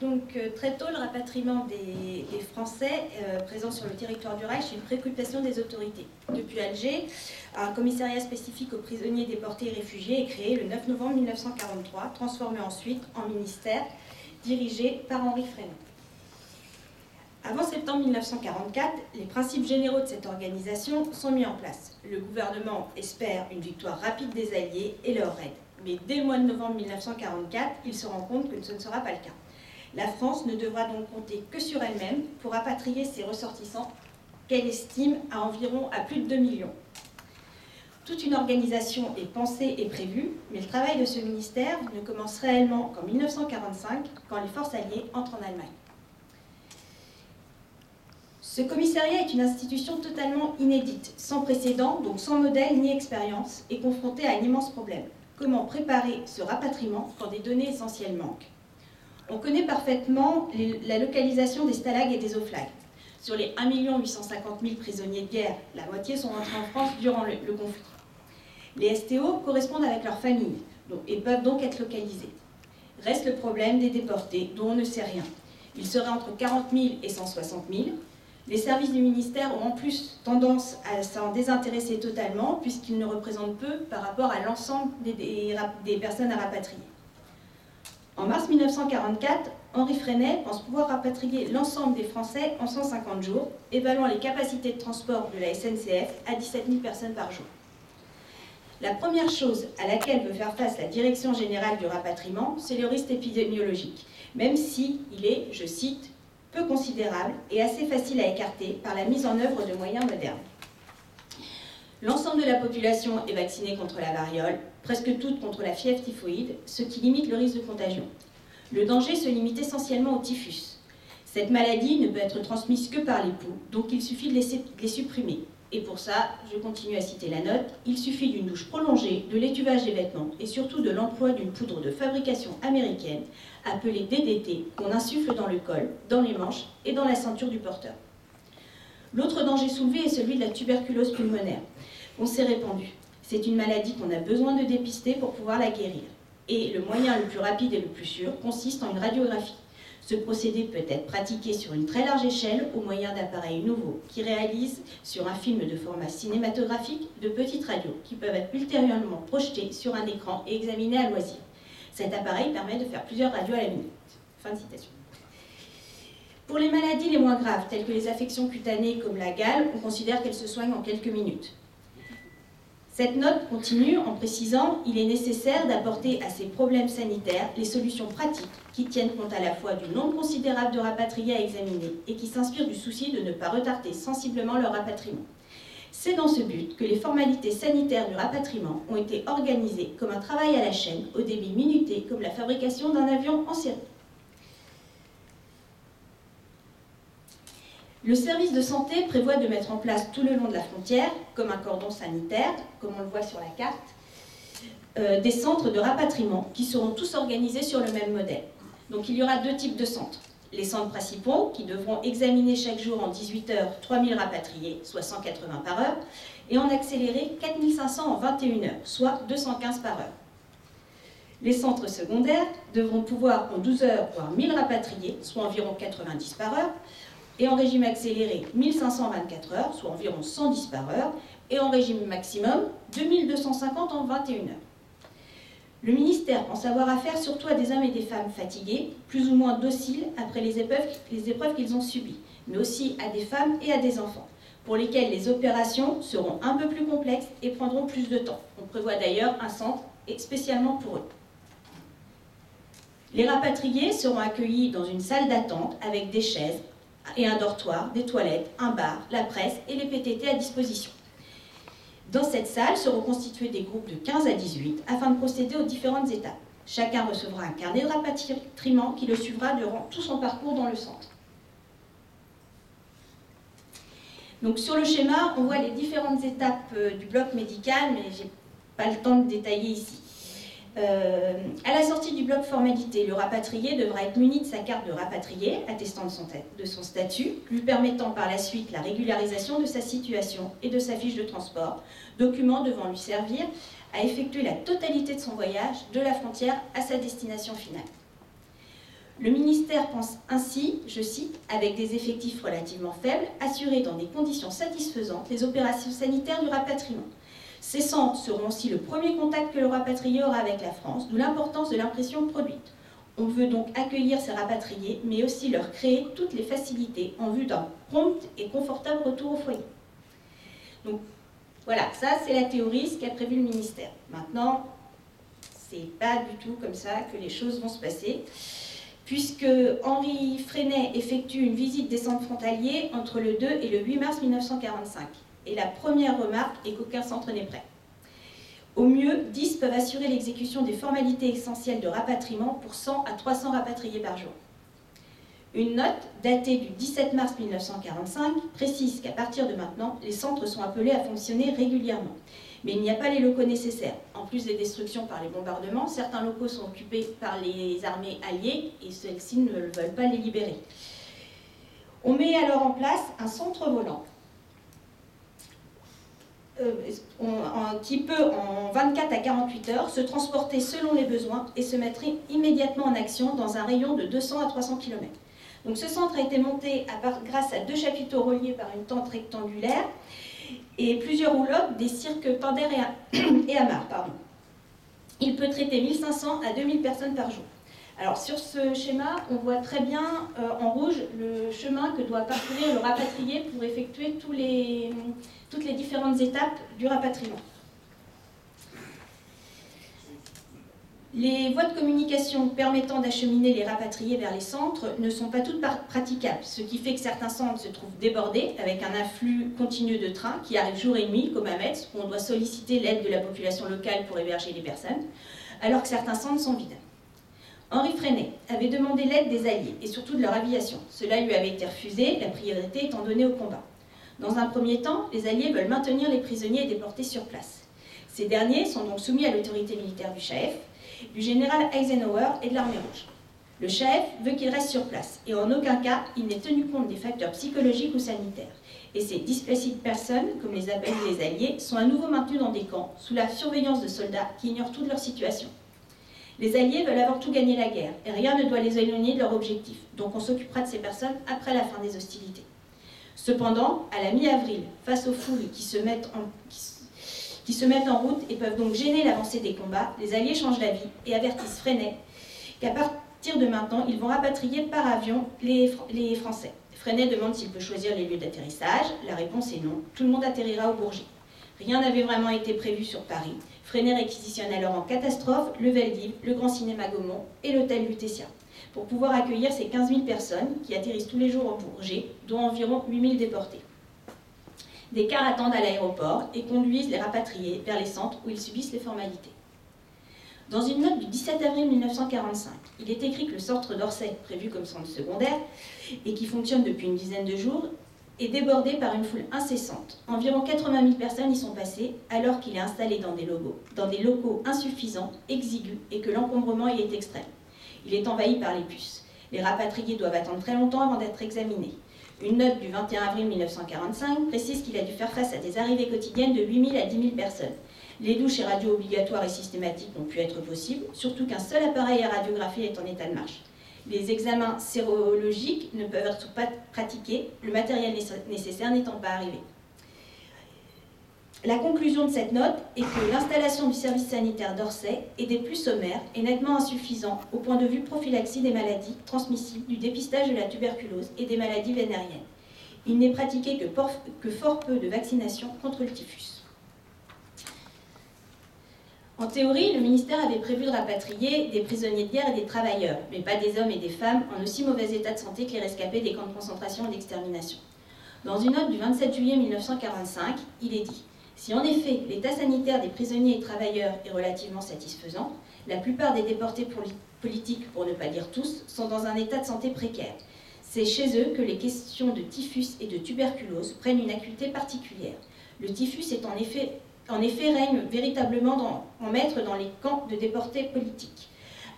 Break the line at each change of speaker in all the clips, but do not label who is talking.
Donc très tôt, le rapatriement des Français présents sur le territoire du Reich est une préoccupation des autorités. Depuis Alger, un commissariat spécifique aux prisonniers déportés et réfugiés est créé le 9 novembre 1943, transformé ensuite en ministère dirigé par Henri Frenay. Avant septembre 1944, les principes généraux de cette organisation sont mis en place. Le gouvernement espère une victoire rapide des Alliés et leur aide. Mais dès le mois de novembre 1944, il se rend compte que ce ne sera pas le cas. La France ne devra donc compter que sur elle-même pour rapatrier ses ressortissants, qu'elle estime à plus de 2 millions. Toute une organisation est pensée et prévue, mais le travail de ce ministère ne commence réellement qu'en 1945, quand les forces alliées entrent en Allemagne. Ce commissariat est une institution totalement inédite, sans précédent, donc sans modèle ni expérience, et confrontée à un immense problème. Comment préparer ce rapatriement quand des données essentielles manquent? On connaît parfaitement la localisation des stalags et des oflags. Sur les 1 850 000 prisonniers de guerre, la moitié sont rentrés en France durant le conflit. Les STO correspondent avec leurs familles et peuvent donc être localisés. Reste le problème des déportés, dont on ne sait rien. Ils seraient entre 40 000 et 160 000. Les services du ministère ont en plus tendance à s'en désintéresser totalement, puisqu'ils ne représentent peu par rapport à l'ensemble des personnes à rapatrier. En mars 1944, Henri Frenay pense pouvoir rapatrier l'ensemble des Français en 150 jours, évaluant les capacités de transport de la SNCF à 17 000 personnes par jour. La première chose à laquelle veut faire face la Direction générale du rapatriement, c'est le risque épidémiologique, même s'il est, je cite, peu considérable et assez facile à écarter par la mise en œuvre de moyens modernes. L'ensemble de la population est vaccinée contre la variole, presque toute contre la fièvre typhoïde, ce qui limite le risque de contagion. Le danger se limite essentiellement au typhus. Cette maladie ne peut être transmise que par l'époux, donc il suffit de les supprimer. Et pour ça, je continue à citer la note, il suffit d'une douche prolongée, de l'étuvage des vêtements et surtout de l'emploi d'une poudre de fabrication américaine appelée DDT qu'on insuffle dans le col, dans les manches et dans la ceinture du porteur. L'autre danger soulevé est celui de la tuberculose pulmonaire. On s'est répandu. C'est une maladie qu'on a besoin de dépister pour pouvoir la guérir. Et le moyen le plus rapide et le plus sûr consiste en une radiographie. Ce procédé peut être pratiqué sur une très large échelle au moyen d'appareils nouveaux qui réalisent sur un film de format cinématographique de petites radios qui peuvent être ultérieurement projetées sur un écran et examinées à loisir. Cet appareil permet de faire plusieurs radios à la minute. Fin de citation. Pour les maladies les moins graves, telles que les affections cutanées comme la gale, on considère qu'elles se soignent en quelques minutes. Cette note continue en précisant qu'il est nécessaire d'apporter à ces problèmes sanitaires les solutions pratiques qui tiennent compte à la fois du nombre considérable de rapatriés à examiner et qui s'inspirent du souci de ne pas retarder sensiblement leur rapatriement. C'est dans ce but que les formalités sanitaires du rapatriement ont été organisées comme un travail à la chaîne, au débit minuté, comme la fabrication d'un avion en série. Le service de santé prévoit de mettre en place tout le long de la frontière, comme un cordon sanitaire, comme on le voit sur la carte, des centres de rapatriement qui seront tous organisés sur le même modèle. Donc il y aura deux types de centres. Les centres principaux qui devront examiner chaque jour en 18 heures 3000 rapatriés, soit 180 par heure, et en accéléré 4500 en 21 heures, soit 215 par heure. Les centres secondaires devront pouvoir en 12 heures voir 1000 rapatriés, soit environ 90 par heure, et en régime accéléré 1524 heures, soit environ 110 par heure, et en régime maximum 2250 en 21 heures. Le ministère pense avoir affaire surtout à des hommes et des femmes fatigués, plus ou moins dociles après les épreuves qu'ils ont subies, mais aussi à des femmes et à des enfants, pour lesquels les opérations seront un peu plus complexes et prendront plus de temps. On prévoit d'ailleurs un centre spécialement pour eux. Les rapatriés seront accueillis dans une salle d'attente avec des chaises et un dortoir, des toilettes, un bar, la presse et les PTT à disposition. Dans cette salle seront constitués des groupes de 15 à 18 afin de procéder aux différentes étapes. Chacun recevra un carnet de rapatriement qui le suivra durant tout son parcours dans le centre. Donc sur le schéma, on voit les différentes étapes du bloc médical, mais je n'ai pas le temps de détailler ici. À la sortie du bloc formalité, le rapatrié devra être muni de sa carte de rapatrié, attestant de son statut, lui permettant par la suite la régularisation de sa situation et de sa fiche de transport, document devant lui servir à effectuer la totalité de son voyage de la frontière à sa destination finale. Le ministère pense ainsi, je cite, « avec des effectifs relativement faibles, assurer dans des conditions satisfaisantes les opérations sanitaires du rapatriement. Ces centres seront aussi le premier contact que le rapatrié aura avec la France, d'où l'importance de l'impression produite. On veut donc accueillir ces rapatriés, mais aussi leur créer toutes les facilités en vue d'un prompt et confortable retour au foyer. » Donc voilà, ça c'est la théorie, ce qu'a prévu le ministère. Maintenant, c'est pas du tout comme ça que les choses vont se passer, puisque Henri Freinet effectue une visite des centres frontaliers entre le 2 et le 8 mars 1945. Et la première remarque est qu'aucun centre n'est prêt. Au mieux, 10 peuvent assurer l'exécution des formalités essentielles de rapatriement pour 100 à 300 rapatriés par jour. Une note, datée du 17 mars 1945, précise qu'à partir de maintenant, les centres sont appelés à fonctionner régulièrement. Mais il n'y a pas les locaux nécessaires. En plus des destructions par les bombardements, certains locaux sont occupés par les armées alliées et celles-ci ne veulent pas les libérer. On met alors en place un centre volant qui peut, en 24 à 48 heures, se transporter selon les besoins et se mettre immédiatement en action dans un rayon de 200 à 300 km. Donc ce centre a été monté grâce à 2 chapiteaux reliés par une tente rectangulaire et plusieurs roulottes des cirques Pinder et Amar. Il peut traiter 1500 à 2000 personnes par jour. Alors sur ce schéma, on voit très bien en rouge le chemin que doit parcourir le rapatrié pour effectuer toutes les différentes étapes du rapatriement. Les voies de communication permettant d'acheminer les rapatriés vers les centres ne sont pas toutes praticables, ce qui fait que certains centres se trouvent débordés avec un afflux continu de trains qui arrivent jour et nuit, comme à Metz, où on doit solliciter l'aide de la population locale pour héberger les personnes, alors que certains centres sont vides. Henri Freinet avait demandé l'aide des Alliés et surtout de leur aviation. Cela lui avait été refusé, la priorité étant donnée au combat. Dans un premier temps, les Alliés veulent maintenir les prisonniers déportés sur place. Ces derniers sont donc soumis à l'autorité militaire du Chaef, du général Eisenhower et de l'armée rouge. Le Chaef veut qu'ils restent sur place et en aucun cas il n'est tenu compte des facteurs psychologiques ou sanitaires. Et ces displaced persons, comme les appellent les Alliés, sont à nouveau maintenus dans des camps sous la surveillance de soldats qui ignorent toute leur situation. Les Alliés veulent avant tout gagner la guerre et rien ne doit les éloigner de leur objectif, donc on s'occupera de ces personnes après la fin des hostilités. Cependant, à la mi-avril, face aux foules qui se mettent en route et peuvent donc gêner l'avancée des combats, les Alliés changent d'avis et avertissent Freinet qu'à partir de maintenant, ils vont rapatrier par avion les Français. Freinet demande s'il peut choisir les lieux d'atterrissage. La réponse est non. Tout le monde atterrira au Bourget. Rien n'avait vraiment été prévu sur Paris. Freinet réquisitionne alors en catastrophe le Veldiv, le Grand Cinéma Gaumont et l'hôtel Lutetia pour pouvoir accueillir ces 15 000 personnes qui atterrissent tous les jours au Bourget, dont environ 8 000 déportés. Des cars attendent à l'aéroport et conduisent les rapatriés vers les centres où ils subissent les formalités. Dans une note du 17 avril 1945, il est écrit que le centre d'Orsay, prévu comme centre secondaire et qui fonctionne depuis une dizaine de jours, est débordé par une foule incessante. Environ 80 000 personnes y sont passées alors qu'il est installé dans des locaux insuffisants, exigus et que l'encombrement y est extrême. Il est envahi par les puces. Les rapatriés doivent attendre très longtemps avant d'être examinés. Une note du 21 avril 1945 précise qu'il a dû faire face à des arrivées quotidiennes de 8 000 à 10 000 personnes. Les douches et radios obligatoires et systématiques n'ont pu être possibles, surtout qu'un seul appareil à radiographie est en état de marche. Les examens sérologiques ne peuvent être pas pratiqués, le matériel nécessaire n'étant pas arrivé. La conclusion de cette note est que l'installation du service sanitaire d'Orsay est des plus sommaires et nettement insuffisant au point de vue prophylaxie des maladies transmissibles, du dépistage de la tuberculose et des maladies vénériennes. Il n'est pratiqué que fort peu de vaccinations contre le typhus. En théorie, le ministère avait prévu de rapatrier des prisonniers de guerre et des travailleurs, mais pas des hommes et des femmes en aussi mauvais état de santé que les rescapés des camps de concentration et d'extermination. Dans une note du 27 juillet 1945, il est dit: si en effet l'état sanitaire des prisonniers et travailleurs est relativement satisfaisant, la plupart des déportés politiques, pour ne pas dire tous, sont dans un état de santé précaire. C'est chez eux que les questions de typhus et de tuberculose prennent une acuité particulière. Le typhus est en effet règne véritablement en maître dans les camps de déportés politiques.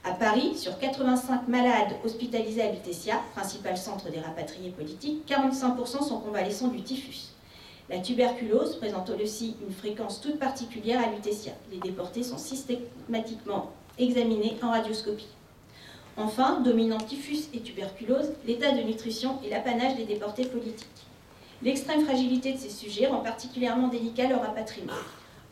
À Paris, sur 85 malades hospitalisés à Lutetia, principal centre des rapatriés politiques, 45% sont convalescents du typhus. La tuberculose présente aussi une fréquence toute particulière à Lutetia. Les déportés sont systématiquement examinés en radioscopie. Enfin, dominant typhus et tuberculose, l'état de nutrition est l'apanage des déportés politiques. L'extrême fragilité de ces sujets rend particulièrement délicat leur rapatriement.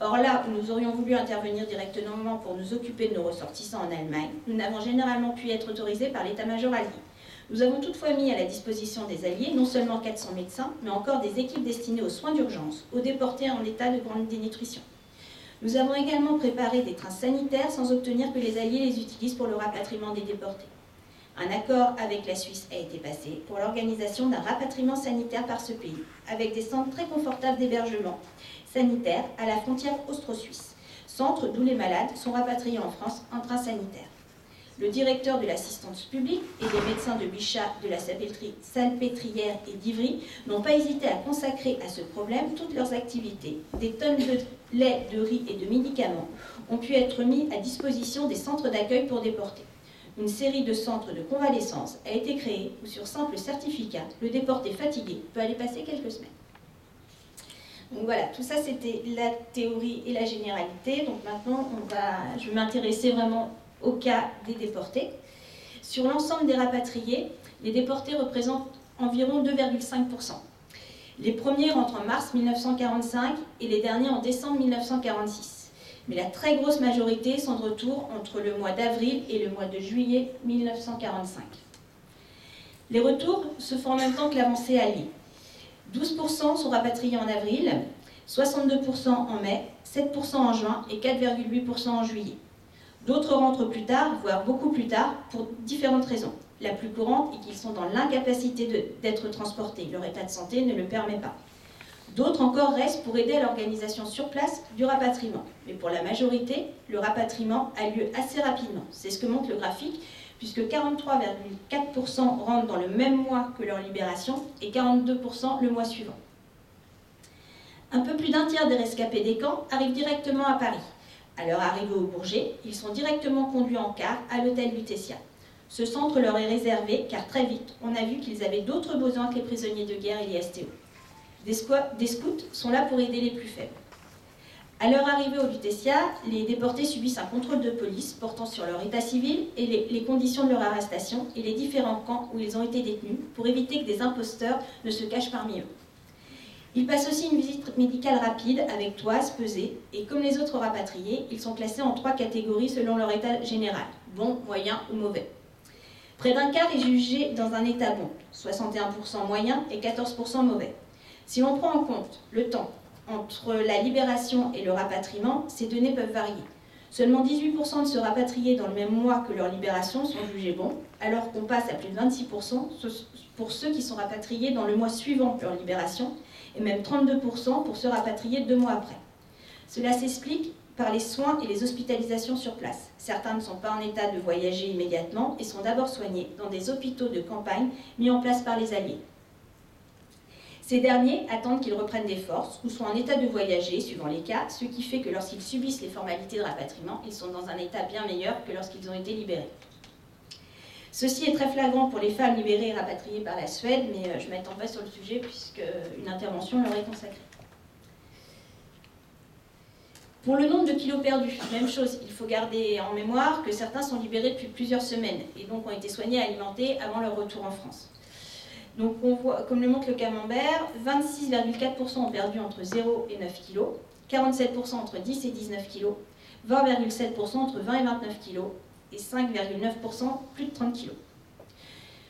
Or là où nous aurions voulu intervenir directement pour nous occuper de nos ressortissants en Allemagne, nous n'avons généralement pu être autorisés par l'état-major allié. Nous avons toutefois mis à la disposition des Alliés non seulement 400 médecins, mais encore des équipes destinées aux soins d'urgence, aux déportés en état de grande dénutrition. Nous avons également préparé des trains sanitaires sans obtenir que les Alliés les utilisent pour le rapatriement des déportés. Un accord avec la Suisse a été passé pour l'organisation d'un rapatriement sanitaire par ce pays, avec des centres très confortables d'hébergement sanitaire à la frontière austro-suisse, centre d'où les malades sont rapatriés en France en train sanitaire. Le directeur de l'assistance publique et les médecins de Bichat, de la Salpêtrière et d'Ivry n'ont pas hésité à consacrer à ce problème toutes leurs activités. Des tonnes de lait, de riz et de médicaments ont pu être mis à disposition des centres d'accueil pour déportés. Une série de centres de convalescence a été créée où, sur simple certificat, le déporté fatigué peut aller passer quelques semaines. Donc voilà, tout ça c'était la théorie et la généralité. Donc maintenant, je vais m'intéresser vraiment au cas des déportés. Sur l'ensemble des rapatriés, les déportés représentent environ 2,5%. Les premiers rentrent en mars 1945 et les derniers en décembre 1946. Mais la très grosse majorité sont de retour entre le mois d'avril et le mois de juillet 1945. Les retours se font en même temps que l'avancée alliée. 12% sont rapatriés en avril, 62% en mai, 7% en juin et 4,8% en juillet. D'autres rentrent plus tard, voire beaucoup plus tard, pour différentes raisons. La plus courante est qu'ils sont dans l'incapacité d'être transportés. Leur état de santé ne le permet pas. D'autres encore restent pour aider à l'organisation sur place du rapatriement. Mais pour la majorité, le rapatriement a lieu assez rapidement. C'est ce que montre le graphique, puisque 43,4% rentrent dans le même mois que leur libération et 42% le mois suivant. Un peu plus d'un tiers des rescapés des camps arrivent directement à Paris. À leur arrivée au Bourget, ils sont directement conduits en car à l'hôtel Lutetia. Ce centre leur est réservé car très vite, on a vu qu'ils avaient d'autres besoins que les prisonniers de guerre et les STO. Des scouts sont là pour aider les plus faibles. À leur arrivée au Lutetia, les déportés subissent un contrôle de police portant sur leur état civil et les conditions de leur arrestation et les différents camps où ils ont été détenus pour éviter que des imposteurs ne se cachent parmi eux. Ils passent aussi une visite médicale rapide avec toise, pesée, et comme les autres rapatriés, ils sont classés en 3 catégories selon leur état général, bon, moyen ou mauvais. Près d'un quart est jugé dans un état bon, 61% moyen et 14% mauvais. Si l'on prend en compte le temps entre la libération et le rapatriement, ces données peuvent varier. Seulement 18% de ceux rapatriés dans le même mois que leur libération sont jugés bons, alors qu'on passe à plus de 26% pour ceux qui sont rapatriés dans le mois suivant leur libération, et même 32% pour ceux rapatriés 2 mois après. Cela s'explique par les soins et les hospitalisations sur place. Certains ne sont pas en état de voyager immédiatement et sont d'abord soignés dans des hôpitaux de campagne mis en place par les Alliés. Ces derniers attendent qu'ils reprennent des forces ou soient en état de voyager, suivant les cas, ce qui fait que lorsqu'ils subissent les formalités de rapatriement, ils sont dans un état bien meilleur que lorsqu'ils ont été libérés. Ceci est très flagrant pour les femmes libérées et rapatriées par la Suède, mais je ne m'étends pas sur le sujet puisque une intervention leur est consacrée. Pour le nombre de kilos perdus, même chose, il faut garder en mémoire que certains sont libérés depuis plusieurs semaines et donc ont été soignés et alimentés avant leur retour en France. Donc on voit, comme le montre le camembert, 26,4% ont perdu entre 0 et 9 kg, 47% entre 10 et 19 kg, 20,7% entre 20 et 29 kg, et 5,9% plus de 30 kg.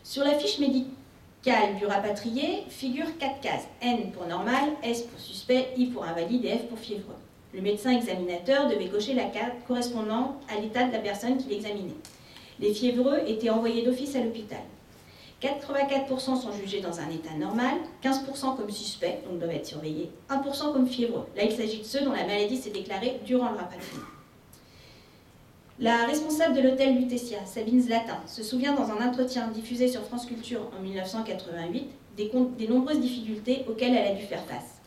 Sur la fiche médicale du rapatrié figurent 4 cases, N pour normal, S pour suspect, I pour invalide et F pour fiévreux. Le médecin examinateur devait cocher la case correspondant à l'état de la personne qu'il examinait. Les fiévreux étaient envoyés d'office à l'hôpital. 84% sont jugés dans un état normal, 15% comme suspects, donc doivent être surveillés, 1% comme fiévreux. Là, il s'agit de ceux dont la maladie s'est déclarée durant le rapatriement. La responsable de l'hôtel Lutetia, Sabine Zlatin, se souvient dans un entretien diffusé sur France Culture en 1988 des nombreuses difficultés auxquelles elle a dû faire face.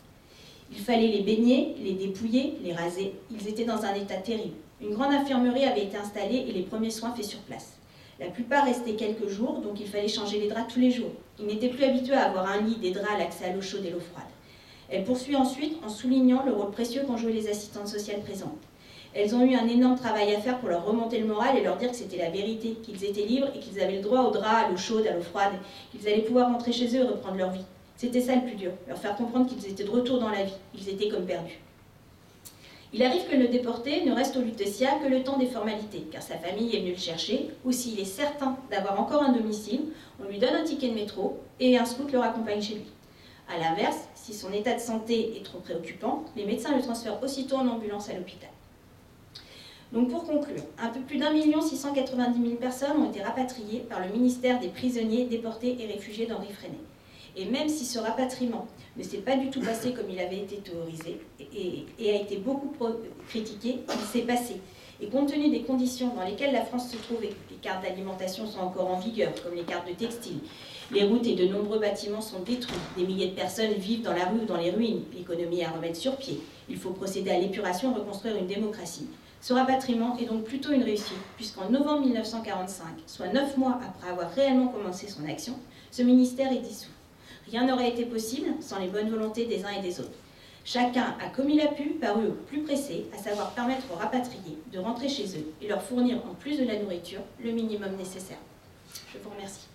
Il fallait les baigner, les dépouiller, les raser. Ils étaient dans un état terrible. Une grande infirmerie avait été installée et les premiers soins faits sur place. La plupart restaient quelques jours, donc il fallait changer les draps tous les jours. Ils n'étaient plus habitués à avoir un lit, des draps, l'accès à l'eau chaude et l'eau froide. Elle poursuit ensuite en soulignant le rôle précieux qu'ont joué les assistantes sociales présentes. Elles ont eu un énorme travail à faire pour leur remonter le moral et leur dire que c'était la vérité, qu'ils étaient libres et qu'ils avaient le droit au drap, à l'eau chaude, à l'eau froide, qu'ils allaient pouvoir rentrer chez eux et reprendre leur vie. C'était ça le plus dur, leur faire comprendre qu'ils étaient de retour dans la vie, ils étaient comme perdus. Il arrive que le déporté ne reste au Lutetia que le temps des formalités, car sa famille est venue le chercher, ou s'il est certain d'avoir encore un domicile, on lui donne un ticket de métro et un scout le raccompagne chez lui. A l'inverse, si son état de santé est trop préoccupant, les médecins le transfèrent aussitôt en ambulance à l'hôpital. Donc pour conclure, un peu plus d'1 690 000 personnes ont été rapatriées par le ministère des prisonniers, déportés et réfugiés d'Henri Freinet. Et même si ce rapatriement ne s'est pas du tout passé comme il avait été théorisé et a été beaucoup critiqué, il s'est passé. Et compte tenu des conditions dans lesquelles la France se trouvait, les cartes d'alimentation sont encore en vigueur, comme les cartes de textile, les routes et de nombreux bâtiments sont détruits, des milliers de personnes vivent dans la rue ou dans les ruines, l'économie à remettre sur pied, il faut procéder à l'épuration et reconstruire une démocratie. Ce rapatriement est donc plutôt une réussite, puisqu'en novembre 1945, soit 9 mois après avoir réellement commencé son action, ce ministère est dissous. Rien n'aurait été possible sans les bonnes volontés des uns et des autres. Chacun a, comme il a pu, paru au plus pressé, à savoir permettre aux rapatriés de rentrer chez eux et leur fournir, en plus de la nourriture, le minimum nécessaire. Je vous remercie.